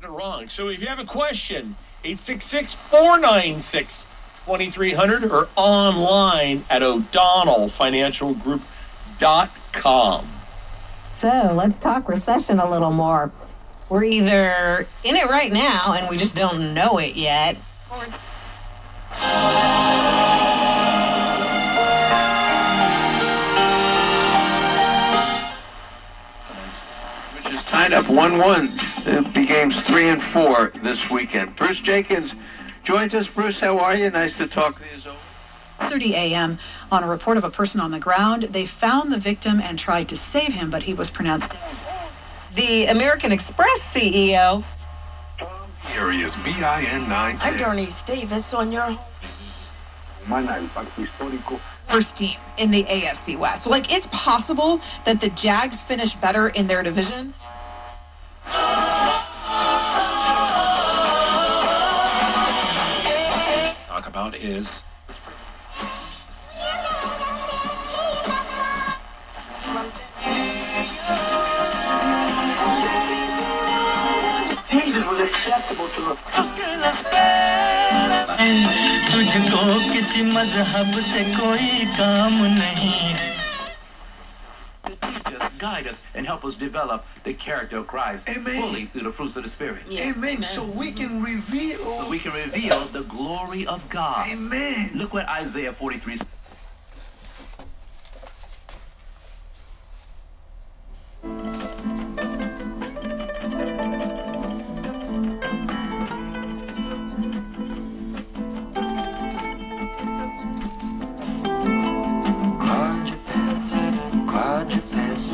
Wrong. So if you have a question, 866-496-2300 or online at o'donnellfinancialgroup.com. So let's talk recession a little more. We're either in it right now and we just don't know it yet, or which is tied up 1-1. It'll be games 3 and 4 this weekend. Bruce Jenkins joins us. Bruce, how are you? Nice to talk to you as always. 30 a.m. on a report of a person on the ground. They found the victim and tried to save him, but he was pronounced dead. the American Express CEO. Areas BIN 910. I'm Dornice Davis on your First team in the AFC West. So, it's possible that the Jags finish better in their division. Talk about is Jesus was acceptable to us. तुझको किसी मजहब से कोई काम नहीं. Teach us, guide us, and help us develop the character of Christ fully through the fruits of the Spirit. Yes. Amen. So we can reveal. The glory of God. Amen. Look what Isaiah 43 says. Quadrupeds,